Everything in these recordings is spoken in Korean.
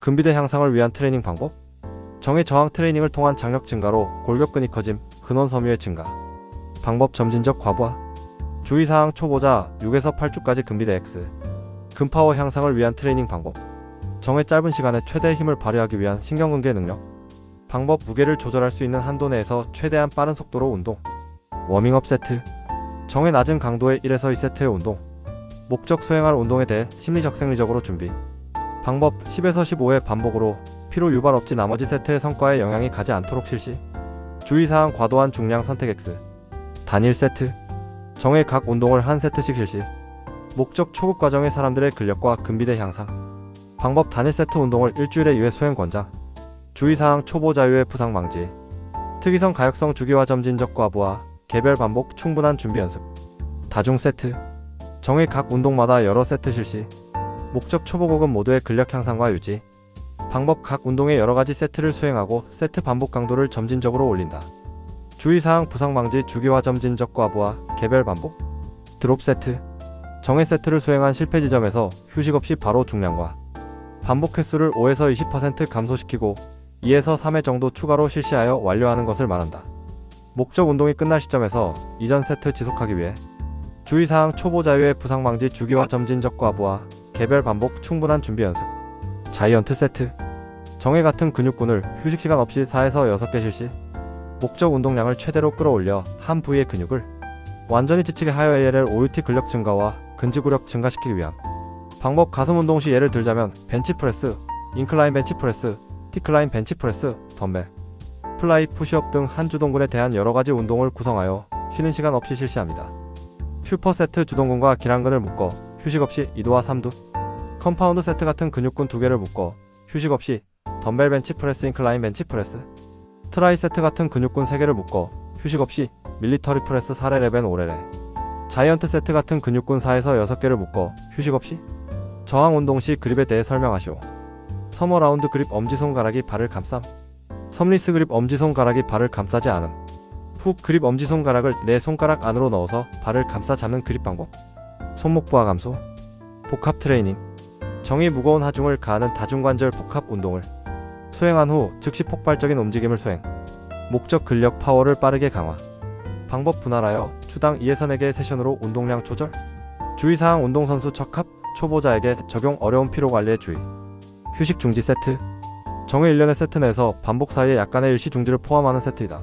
근비대 향상을 위한 트레이닝 방법. 정해 저항 트레이닝을 통한 장력 증가로 골격근이 커짐, 근원 섬유의 증가. 방법. 점진적 과부하. 주의사항. 초보자 6에서 8주까지 근비대 X 근파워 향상을 위한 트레이닝 방법. 정해 짧은 시간에 최대의 힘을 발휘하기 위한 신경근개 능력. 방법. 무게를 조절할 수 있는 한도 내에서 최대한 빠른 속도로 운동. 워밍업 세트. 정해 낮은 강도의 1에서 2세트의 운동. 목적. 수행할 운동에 대해 심리적 생리적으로 준비. 방법. 10에서 15회 반복으로 피로 유발 없이 나머지 세트의 성과에 영향이 가지 않도록 실시. 주의사항. 과도한 중량 선택 X 단일 세트. 정해 각 운동을 한 세트씩 실시. 목적. 초급 과정의 사람들의 근력과 근비대 향상. 방법. 단일 세트 운동을 일주일에 2회 수행 권장. 주의사항. 초보 자유의 부상 방지. 특이성 가역성 주기와 점진적 과부하 개별 반복 충분한 준비 연습. 다중 세트. 정해 각 운동마다 여러 세트 실시. 목적. 초보 고급 모두의 근력 향상과 유지. 방법. 각 운동의 여러가지 세트를 수행하고 세트 반복 강도를 점진적으로 올린다. 주의사항. 부상 방지 주기와 점진적 과부하 개별 반복. 드롭 세트. 정해 세트를 수행한 실패 지점에서 휴식 없이 바로 중량과 반복 횟수를 5에서 20% 감소시키고 2에서 3회 정도 추가로 실시하여 완료하는 것을 말한다. 목적. 운동이 끝날 시점에서 이전 세트 지속하기 위해. 주의사항. 초보 자유의 부상 방지 주기와 점진적 과부하 개별 반복 충분한 준비 연습. 자이언트 세트. 정해 같은 근육군을 휴식 시간 없이 4에서 6개 실시. 목적. 운동량을 최대로 끌어올려 한 부위의 근육을 완전히 지치게 하여 ALL OUT 근력 증가와 근지구력 증가시키기 위함. 방법. 가슴 운동 시 예를 들자면 벤치프레스, 인클라인 벤치프레스, 디클라인 벤치프레스, 덤벨, 플라이, 푸시업 등 한 주동근에 대한 여러가지 운동을 구성하여 쉬는 시간 없이 실시합니다. 슈퍼세트. 주동근과 기랑근을 묶어 휴식 없이 2두와 3두. 컴파운드 세트 같은 근육군 2개를 묶어 휴식 없이 덤벨 벤치프레스, 인클라인 벤치프레스. 트라이 세트 같은 근육군 3개를 묶어 휴식 없이 밀리터리 프레스 4레레벤 5레레. 자이언트 세트 같은 근육군 4에서 6개를 묶어 휴식 없이. 저항 운동 시 그립에 대해 설명하시오. 서머 라운드 그립. 엄지손가락이 발을 감쌈. 섬리스 그립. 엄지손가락이 발을 감싸지 않음. 훅 그립. 엄지손가락을 내 손가락 안으로 넣어서 발을 감싸 잡는 그립 방법. 손목 부하 감소. 복합 트레이닝. 정의 무거운 하중을 가하는 다중관절 복합 운동을 수행한 후 즉시 폭발적인 움직임을 수행. 목적. 근력 파워를 빠르게 강화. 방법. 분할하여 주당 2에서 4개의 세션으로 운동량 조절. 주의사항. 운동선수 척합 초보자에게 적용 어려운 피로관리에 주의. 휴식 중지 세트. 정해 1년의 세트 내에서 반복 사이에 약간의 일시 중지를 포함하는 세트이다.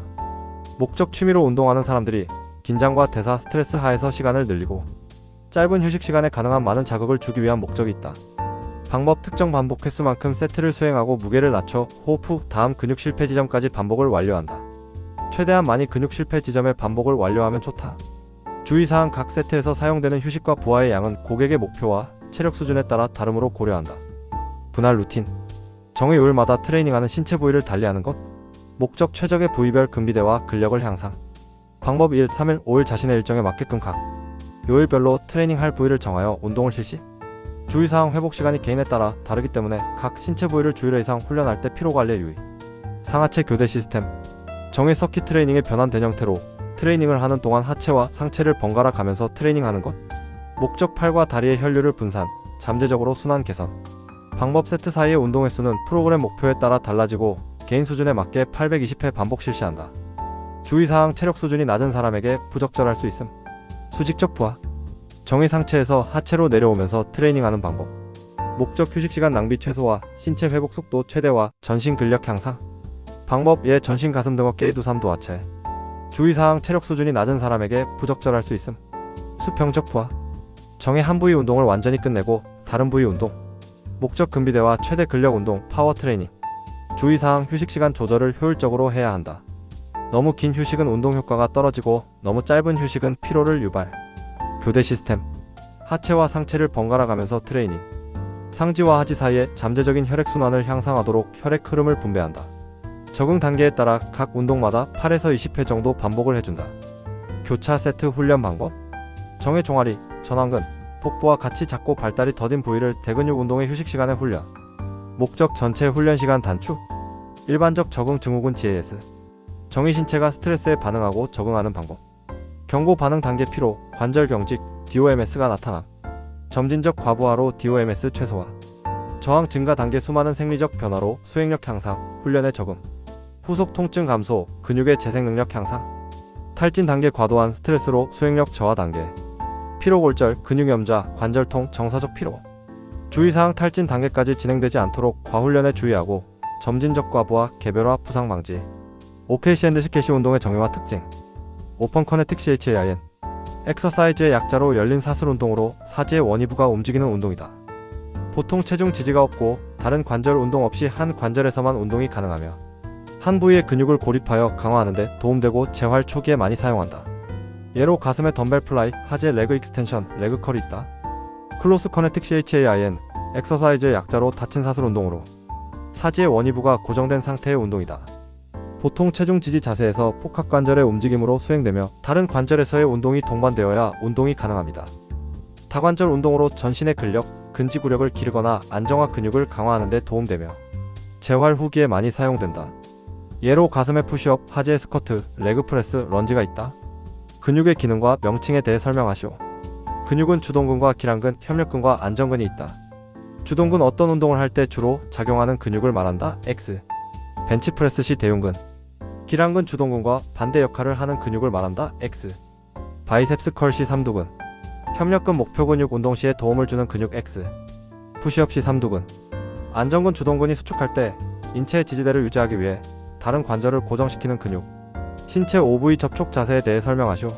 목적. 취미로 운동하는 사람들이 긴장과 대사, 스트레스 하에서 시간을 늘리고 짧은 휴식 시간에 가능한 많은 자극을 주기 위한 목적이 있다. 방법. 특정 반복 횟수만큼 세트를 수행하고 무게를 낮춰 호흡 후 다음 근육 실패 지점까지 반복을 완료한다. 최대한 많이 근육 실패 지점에 반복을 완료하면 좋다. 주의사항. 각 세트에서 사용되는 휴식과 부하의 양은 고객의 목표와 체력 수준에 따라 다름으로 고려한다. 분할 루틴. 정해 요일마다 트레이닝하는 신체 부위를 달리하는 것. 목적. 최적의 부위별 근비대와 근력을 향상. 방법. 1, 3일, 5일 자신의 일정에 맞게끔 각 요일별로 트레이닝할 부위를 정하여 운동을 실시. 주의사항. 회복 시간이 개인에 따라 다르기 때문에 각 신체 부위를 주일 이상 훈련할 때 피로관리에 유의. 상하체 교대 시스템. 정해 서킷 트레이닝의 변환된 형태로 트레이닝을 하는 동안 하체와 상체를 번갈아 가면서 트레이닝하는 것. 목적. 팔과 다리의 혈류를 분산, 잠재적으로 순환 개선. 방법. 세트 사이의 운동 횟수는 프로그램 목표에 따라 달라지고 개인 수준에 맞게 820회 반복 실시한다. 주의사항. 체력 수준이 낮은 사람에게 부적절할 수 있음. 수직적 부하. 정의 상체에서 하체로 내려오면서 트레이닝하는 방법. 목적. 휴식시간 낭비 최소화, 신체 회복 속도 최대화, 전신 근력 향상. 방법. 예, 전신 가슴 등 어깨 2두 3두 하체. 주의사항. 체력 수준이 낮은 사람에게 부적절할 수 있음. 수평적 부하. 정의 한 부위 운동을 완전히 끝내고 다른 부위 운동. 목적. 근비대와 최대 근력 운동, 파워 트레이닝. 주의사항. 휴식시간 조절을 효율적으로 해야 한다. 너무 긴 휴식은 운동 효과가 떨어지고 너무 짧은 휴식은 피로를 유발. 교대 시스템. 하체와 상체를 번갈아 가면서 트레이닝. 상지와 하지 사이에 잠재적인 혈액순환을 향상하도록 혈액 흐름을 분배한다. 적응 단계에 따라 각 운동마다 8에서 20회 정도 반복을 해준다. 교차 세트 훈련 방법. 정해 종아리, 전완근, 복부와 같이 작고 발달이 더딘 부위를 대근육 운동의 휴식 시간에 훈련. 목적. 전체 훈련 시간 단축. 일반적 적응 증후군 GAS. 정의 신체가 스트레스에 반응하고 적응하는 방법. 경고 반응 단계. 피로, 관절 경직, DOMS가 나타남. 점진적 과부하로 DOMS 최소화. 저항 증가 단계 수많은 생리적 변화로 수행력 향상, 훈련에 적응. 후속 통증 감소, 근육의 재생 능력 향상. 탈진 단계 과도한 스트레스로 수행력 저하 단계. 피로골절, 근육염좌, 관절통, 정사적 피로. 주의사항 탈진 단계까지 진행되지 않도록 과훈련에 주의하고 점진적 과부하, 개별화, 부상 방지. OKC 앤드 CKC 운동의 정의와 특징. 오픈 커네틱 CHAIN 엑서사이즈의 약자로 열린 사슬 운동으로 사지의 원위부가 움직이는 운동이다. 보통 체중 지지가 없고 다른 관절 운동 없이 한 관절에서만 운동이 가능하며 한 부위의 근육을 고립하여 강화하는 데 도움되고 재활 초기에 많이 사용한다. 예로 가슴에 덤벨 플라이, 하지에 레그 익스텐션, 레그 컬이 있다. 클로스 커네틱 CHAIN 엑서사이즈의 약자로 닫힌 사슬 운동으로 사지의 원위부가 고정된 상태의 운동이다. 보통 체중 지지 자세에서 복합관절의 움직임으로 수행되며 다른 관절에서의 운동이 동반되어야 운동이 가능합니다. 다관절 운동으로 전신의 근력, 근지구력을 기르거나 안정화 근육을 강화하는 데 도움되며 재활 후기에 많이 사용된다. 예로 가슴의 푸시업, 하지의 스쿼트, 레그 프레스, 런지가 있다. 근육의 기능과 명칭에 대해 설명하시오. 근육은 주동근과 기랑근, 협력근과 안정근이 있다. 주동근 어떤 운동을 할 때 주로 작용하는 근육을 말한다. X. 벤치프레스 시 대흉근. 기랑근 주동근과 반대 역할을 하는 근육을 말한다. X. 바이셉스 컬 시 삼두근. 협력근 목표 근육 운동 시에 도움을 주는 근육 X. 푸시업 시 삼두근. 안정근 주동근이 수축할 때 인체의 지지대를 유지하기 위해 다른 관절을 고정시키는 근육. 신체 OV 접촉 자세에 대해 설명하시오.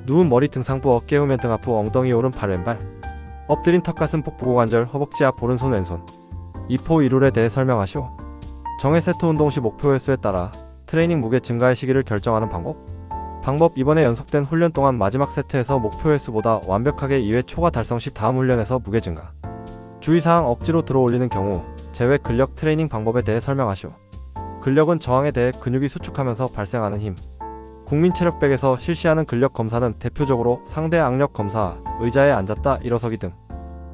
누운 머리 등상부 어깨 후면 등 앞부 엉덩이 오른 팔 왼발. 엎드린 턱 가슴 복부 고관절 허벅지 앞 오른손 왼손. 이포 이룰에 대해 설명하시오. 정해 세트 운동 시 목표 횟수에 따라 트레이닝 무게 증가의 시기를 결정하는 방법 이번에 연속된 훈련 동안 마지막 세트에서 목표 횟수보다 완벽하게 2회 초과 달성 시 다음 훈련에서 무게 증가. 주의사항 억지로 들어 올리는 경우 제외 근력 트레이닝 방법에 대해 설명하시오. 근력은 저항에 대해 근육이 수축하면서 발생하는 힘. 국민체력백에서 실시하는 근력 검사는 대표적으로 상대 악력 검사, 의자에 앉았다 일어서기 등.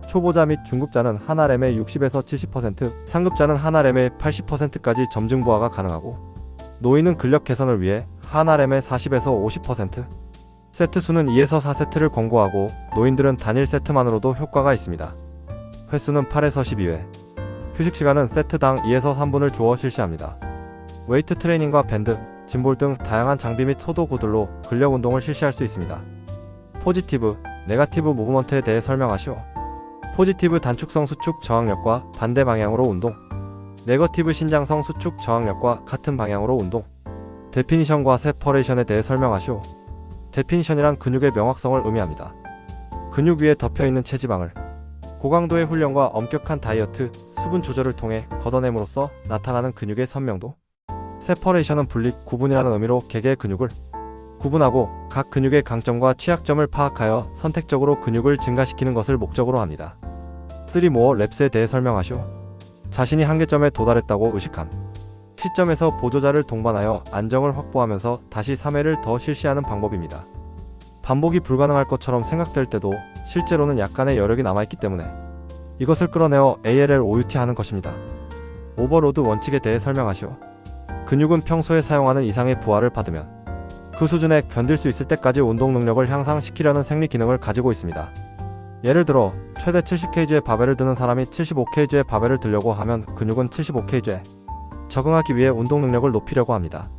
초보자 및 중급자는 한 RM의 60에서 70%, 상급자는 한 RM의 80%까지 점증 부하가 가능하고 노인은 근력 개선을 위해 한 RM의 40에서 50%. 세트 수는 2에서 4세트를 권고하고 노인들은 단일 세트만으로도 효과가 있습니다. 횟수는 8에서 12회. 휴식 시간은 세트당 2에서 3분을 주어 실시합니다. 웨이트 트레이닝과 밴드, 짐볼 등 다양한 장비 및 소도구들로 근력 운동을 실시할 수 있습니다. 포지티브, 네가티브 무브먼트에 대해 설명하시오. 포지티브 단축성 수축 저항력과 반대 방향으로 운동. 네거티브 신장성 수축 저항력과 같은 방향으로 운동. 데피니션과 세퍼레이션에 대해 설명하시오. 데피니션이란 근육의 명확성을 의미합니다. 근육 위에 덮여있는 체지방을 고강도의 훈련과 엄격한 다이어트, 수분 조절을 통해 걷어냄으로써 나타나는 근육의 선명도. 세퍼레이션은 분리, 구분이라는 의미로 개개의 근육을 구분하고 각 근육의 강점과 취약점을 파악하여 선택적으로 근육을 증가시키는 것을 목적으로 합니다. 3 more reps에 대해 설명하시오. 자신이 한계점에 도달했다고 의식한 시점에서 보조자를 동반하여 안정을 확보하면서 다시 3회를 더 실시하는 방법입니다. 반복이 불가능할 것처럼 생각될 때도 실제로는 약간의 여력이 남아있기 때문에 이것을 끌어내어 ALL-OUT 하는 것입니다. 오버로드 원칙에 대해 설명하시오. 근육은 평소에 사용하는 이상의 부하를 받으면 그 수준에 견딜 수 있을 때까지 운동 능력을 향상시키려는 생리 기능을 가지고 있습니다. 예를 들어 최대 70kg의 바벨을 드는 사람이 75kg의 바벨을 들려고 하면 근육은 75kg에 적응하기 위해 운동 능력을 높이려고 합니다.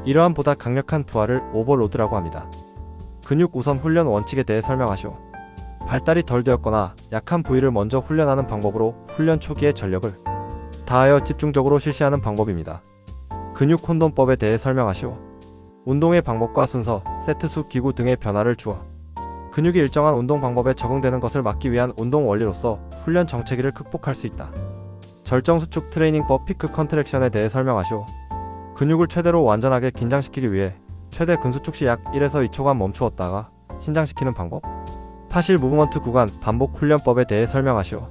이러한 보다 강력한 부하를 오버로드라고 합니다. 근육 우선 훈련 원칙에 대해 설명하시오. 발달이 덜 되었거나 약한 부위를 먼저 훈련하는 방법으로 훈련 초기에 전력을 다하여 집중적으로 실시하는 방법입니다. 근육 혼돈법에 대해 설명하시오. 운동의 방법과 순서, 세트 수, 기구 등의 변화를 주어 근육이 일정한 운동 방법에 적응되는 것을 막기 위한 운동 원리로서 훈련 정체기를 극복할 수 있다. 절정 수축 트레이닝법 피크 컨트랙션에 대해 설명하시오. 근육을 최대로 완전하게 긴장시키기 위해 최대 근수축 시 약 1에서 2초간 멈추었다가 신장시키는 방법. 파실 무브먼트 구간 반복 훈련법에 대해 설명하시오.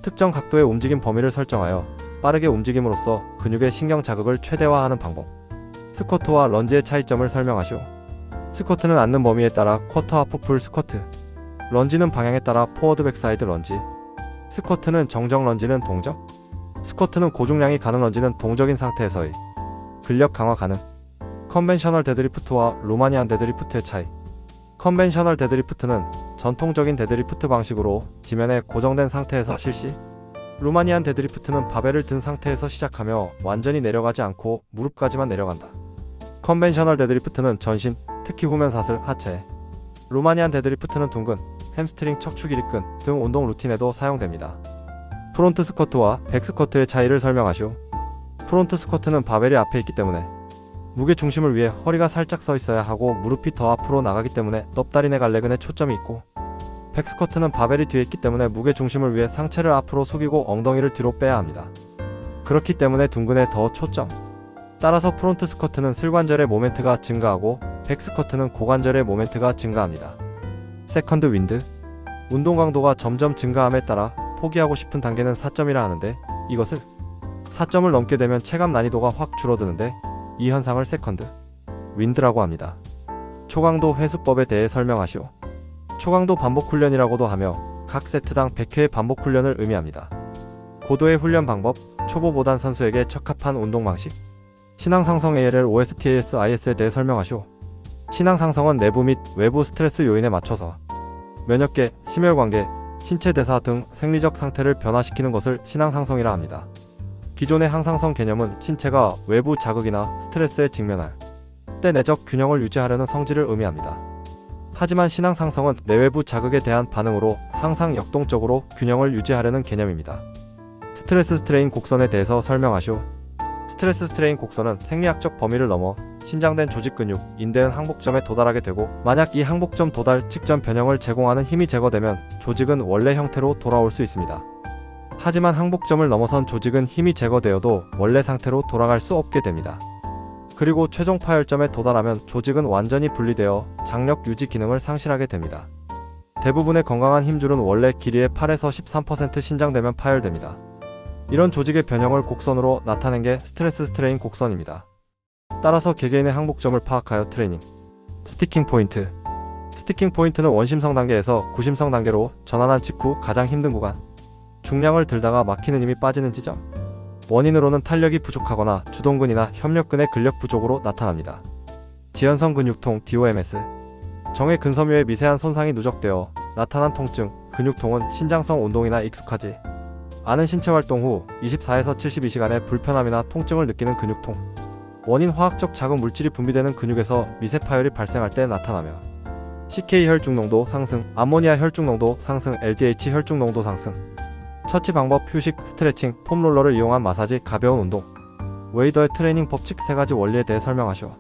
특정 각도의 움직임 범위를 설정하여 빠르게 움직임으로써 근육의 신경 자극을 최대화하는 방법. 스쿼트와 런지의 차이점을 설명하시오. 스쿼트는 앉는 범위에 따라 쿼터 하프 풀 스쿼트, 런지는 방향에 따라 포워드 백사이드 런지. 스쿼트는 정적, 런지는 동적. 스쿼트는 고중량이 가능, 런지는 동적인 상태에서의 근력 강화 가능. 컨벤셔널 데드리프트와 루마니안 데드리프트의 차이. 컨벤셔널 데드리프트는 전통적인 데드리프트 방식으로 지면에 고정된 상태에서 실시. 루마니안 데드리프트는 바벨을 든 상태에서 시작하며 완전히 내려가지 않고 무릎까지만 내려간다. 컨벤셔널 데드리프트는 전신, 특히 후면 사슬, 하체. 루마니안 데드리프트는 둥근, 햄스트링 척추 길이끈 등 운동 루틴에도 사용됩니다. 프론트 스쿼트와 백 스쿼트의 차이를 설명하시오. 프론트 스쿼트는 바벨이 앞에 있기 때문에 무게 중심을 위해 허리가 살짝 서 있어야 하고 무릎이 더 앞으로 나가기 때문에 넙다리네 갈래근에 초점이 있고, 백 스쿼트는 바벨이 뒤에 있기 때문에 무게 중심을 위해 상체를 앞으로 숙이고 엉덩이를 뒤로 빼야 합니다. 그렇기 때문에 둥근에 더 초점. 따라서 프론트 스쿼트는 슬관절의 모멘트가 증가하고 백 스쿼트는 고관절의 모멘트가 증가합니다. 세컨드 윈드. 운동 강도가 점점 증가함에 따라 포기하고 싶은 단계는 4점이라 하는데, 이것을 4점을 넘게 되면 체감 난이도가 확 줄어드는데, 이 현상을 세컨드 윈드라고 합니다. 초강도 회수법에 대해 설명하시오. 초강도 반복 훈련이라고도 하며 각 세트당 100회의 반복 훈련을 의미합니다. 고도의 훈련 방법, 초보 보단 선수에게 적합한 운동 방식. 신앙 상성 ALL, OSTAS, IS에 대해 설명하시오. 신앙 상성은 내부 및 외부 스트레스 요인에 맞춰서 면역계, 심혈관계, 신체 대사 등 생리적 상태를 변화시키는 것을 신앙 상성이라 합니다. 기존의 항상성 개념은 신체가 외부 자극이나 스트레스에 직면할 때 내적 균형을 유지하려는 성질을 의미합니다. 하지만 신앙 상성은 내외부 자극에 대한 반응으로 항상 역동적으로 균형을 유지하려는 개념입니다. 스트레스 스트레인 곡선에 대해서 설명하시오. 스트레스 스트레인 곡선은 생리학적 범위를 넘어 신장된 조직 근육, 인대은 항복점에 도달하게 되고, 만약 이 항복점 도달 직전 변형을 제공하는 힘이 제거되면 조직은 원래 형태로 돌아올 수 있습니다. 하지만 항복점을 넘어선 조직은 힘이 제거되어도 원래 상태로 돌아갈 수 없게 됩니다. 그리고 최종 파열점에 도달하면 조직은 완전히 분리되어 장력 유지 기능을 상실하게 됩니다. 대부분의 건강한 힘줄은 원래 길이의 8에서 13% 신장되면 파열됩니다. 이런 조직의 변형을 곡선으로 나타낸 게 스트레스 스트레인 곡선입니다. 따라서 개개인의 항복점을 파악하여 트레이닝. 스티킹 포인트. 스티킹 포인트는 원심성 단계에서 구심성 단계로 전환한 직후 가장 힘든 구간. 중량을 들다가 막히는 힘이 빠지는 지점. 원인으로는 탄력이 부족하거나 주동근이나 협력근의 근력 부족으로 나타납니다. 지연성 근육통 DOMS. 정의 근섬유에 미세한 손상이 누적되어 나타난 통증, 근육통은 신장성 운동이나 익숙하지 않은 신체활동 후 24에서 72시간의 불편함이나 통증을 느끼는 근육통. 원인 화학적 자극 물질이 분비되는 근육에서 미세 파열이 발생할 때 나타나며 CK 혈중 농도 상승, 암모니아 혈중 농도 상승, LDH 혈중 농도 상승. 처치 방법, 휴식, 스트레칭, 폼롤러를 이용한 마사지, 가벼운 운동. 웨이더의 트레이닝 법칙 3가지 원리에 대해 설명하시오.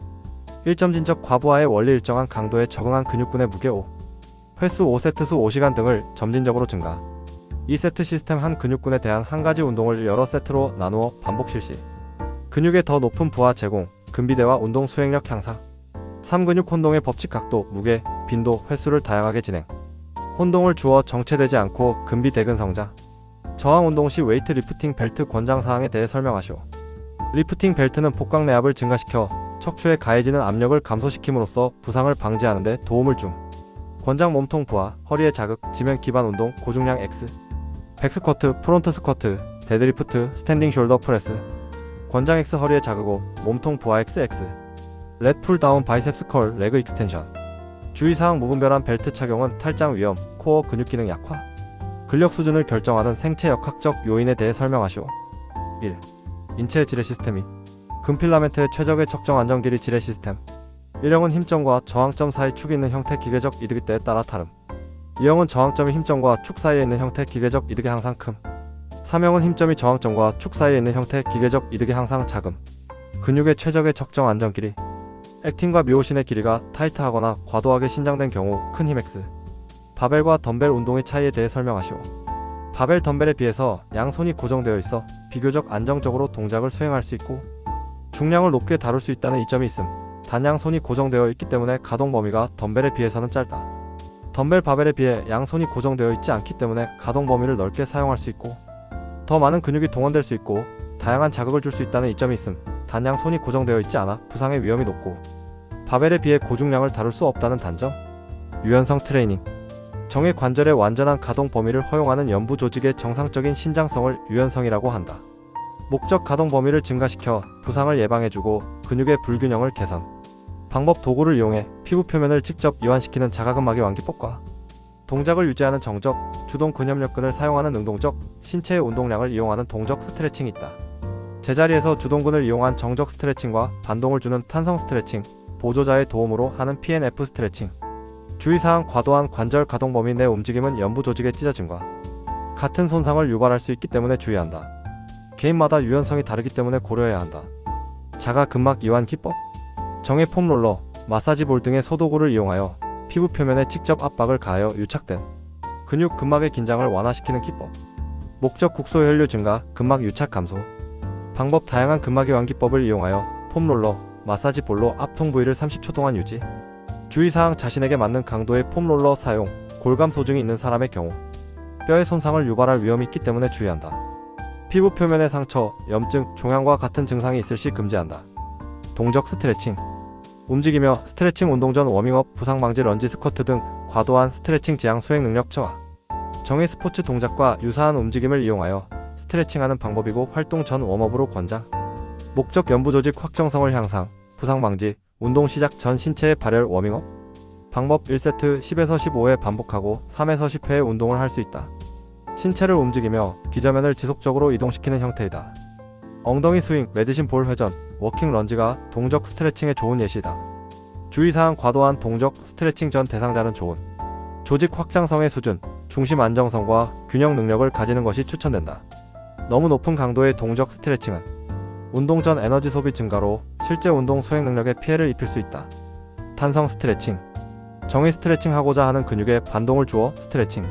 1점 진적 과부하의 원리. 일정한 강도에 적응한 근육군의 무게 5, 횟수 5세트 수 5시간 등을 점진적으로 증가. 2세트 시스템. 한 근육군에 대한 한 가지 운동을 여러 세트로 나누어 반복 실시. 근육의 더 높은 부하 제공, 근비대와 운동 수행력 향상. 3. 근육 혼동의 법칙. 각도, 무게, 빈도, 횟수를 다양하게 진행. 혼동을 주어 정체되지 않고 근비 대근 성장. 저항 운동 시 웨이트 리프팅 벨트 권장 사항에 대해 설명하시오. 리프팅 벨트는 복강 내압을 증가시켜 척추에 가해지는 압력을 감소시킴으로써 부상을 방지하는 데 도움을 줌. 권장 몸통 부하, 허리의 자극, 지면 기반 운동, 고중량 X. 백 스쿼트, 프론트 스쿼트, 데드리프트, 스탠딩 숄더 프레스. 권장 X 허리의 자극 5, 몸통 부하 XX. 렛 풀 다운 바이셉스 컬, 레그 익스텐션. 주의사항. 무분별한 벨트 착용은 탈장 위험, 코어 근육 기능 약화, 근력 수준을 결정하는 생체 역학적 요인에 대해 설명하시오. 1. 인체의 지뢰 시스템. 2. 근필라멘트의 최적의 적정 안정 길이 지뢰 시스템. 1형은 힘점과 저항점 사이 축이 있는 형태. 기계적 이득 때에 따라 다름. 2형은 저항점이 힘점과 축 사이에 있는 형태. 기계적 이득이 항상 큼. 3형은 힘점이 저항점과 축 사이에 있는 형태. 기계적 이득이 항상 작음. 근육의 최적의 적정 안정 길이. 액틴과 미오신의 길이가 타이트하거나 과도하게 신장된 경우 큰 힘 X. 바벨과 덤벨 운동의 차이에 대해 설명하시오. 바벨 덤벨에 비해서 양손이 고정되어 있어 비교적 안정적으로 동작을 수행할 수 있고 중량을 높게 다룰 수 있다는 이점이 있음. 단 양손이 고정되어 있기 때문에 가동 범위가 덤벨에 비해서는 짧다. 덤벨 바벨에 비해 양손이 고정되어 있지 않기 때문에 가동 범위를 넓게 사용할 수 있고 더 많은 근육이 동원될 수 있고 다양한 자극을 줄 수 있다는 이점이 있음. 단 양손이 고정되어 있지 않아 부상의 위험이 높고 바벨에 비해 고중량을 다룰 수 없다는 단점. 유연성 트레이닝. 정의 관절의 완전한 가동 범위를 허용하는 연부 조직의 정상적인 신장성을 유연성이라고 한다. 목적 가동 범위를 증가시켜 부상을 예방해주고 근육의 불균형을 개선. 방법. 도구를 이용해 피부 표면을 직접 이완시키는 자가근막이 완기법과 동작을 유지하는 정적, 주동 근협력근을 사용하는 능동적, 신체의 운동량을 이용하는 동적 스트레칭이 있다. 제자리에서 주동근을 이용한 정적 스트레칭과 반동을 주는 탄성 스트레칭, 보조자의 도움으로 하는 PNF 스트레칭. 주의사항 과도한 관절 가동 범위 내 움직임은 연부 조직의 찢어짐과 같은 손상을 유발할 수 있기 때문에 주의한다. 개인마다 유연성이 다르기 때문에 고려해야 한다. 자가 근막 이완 기법. 정의 폼롤러, 마사지 볼 등의 소도구를 이용하여 피부 표면에 직접 압박을 가하여 유착된 근육 근막의 긴장을 완화시키는 기법. 목적 국소 혈류 증가, 근막 유착 감소. 방법 다양한 근막 이완 기법을 이용하여 폼롤러, 마사지 볼로 압통 부위를 30초 동안 유지. 주의사항 자신에게 맞는 강도의 폼롤러 사용, 골감 소증이 있는 사람의 경우 뼈의 손상을 유발할 위험이 있기 때문에 주의한다. 피부 표면의 상처, 염증, 종양과 같은 증상이 있을 시 금지한다. 동적 스트레칭. 움직이며 스트레칭 운동 전 워밍업, 부상 방지 런지 스쿼트 등 과도한 스트레칭 지향 수행 능력 저하. 정의 스포츠 동작과 유사한 움직임을 이용하여 스트레칭하는 방법이고 활동 전 웜업으로 권장. 목적 연부 조직 확정성을 향상, 부상 방지, 운동 시작 전 신체의 발열 워밍업. 방법 1세트 10에서 15회 반복하고 3에서 10회의 운동을 할 수 있다. 신체를 움직이며 기저면을 지속적으로 이동시키는 형태이다. 엉덩이 스윙, 메디신 볼 회전, 워킹 런지가 동적 스트레칭의 좋은 예시다. 주의사항 과도한 동적 스트레칭 전 대상자는 좋은 조직 확장성의 수준, 중심 안정성과 균형 능력을 가지는 것이 추천된다. 너무 높은 강도의 동적 스트레칭은 운동 전 에너지 소비 증가로 실제 운동 수행 능력에 피해를 입힐 수 있다. 탄성 스트레칭. 정의 스트레칭 하고자 하는 근육에 반동을 주어 스트레칭.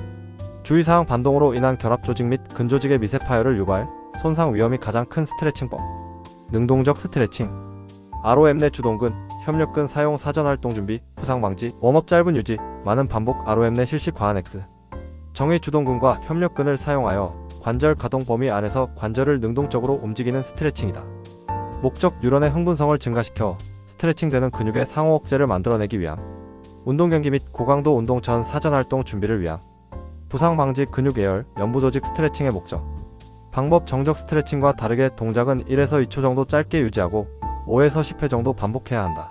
주의사항 반동으로 인한 결합 조직 및 근조직의 미세 파열을 유발, 손상 위험이 가장 큰 스트레칭법. 능동적 스트레칭. ROM 내 주동근, 협력근 사용 사전 활동 준비, 부상 방지, 웜업 짧은 유지, 많은 반복 ROM 내 실시 과한 X. 정의 주동근과 협력근을 사용하여 관절 가동 범위 안에서 관절을 능동적으로 움직이는 스트레칭이다. 목적 뉴런의 흥분성을 증가시켜 스트레칭되는 근육의 상호 억제를 만들어내기 위함. 운동 경기 및 고강도 운동 전 사전 활동 준비를 위함. 부상 방지 근육 예열, 연부 조직 스트레칭의 목적. 방법 정적 스트레칭과 다르게 동작은 1에서 2초 정도 짧게 유지하고 5에서 10회 정도 반복해야 한다.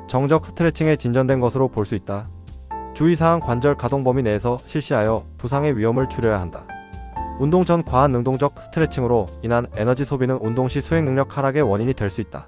정적 스트레칭에 진전된 것으로 볼 수 있다. 주의사항 관절 가동 범위 내에서 실시하여 부상의 위험을 줄여야 한다. 운동 전 과한 능동적 스트레칭으로 인한 에너지 소비는 운동 시 수행 능력 하락의 원인이 될 수 있다.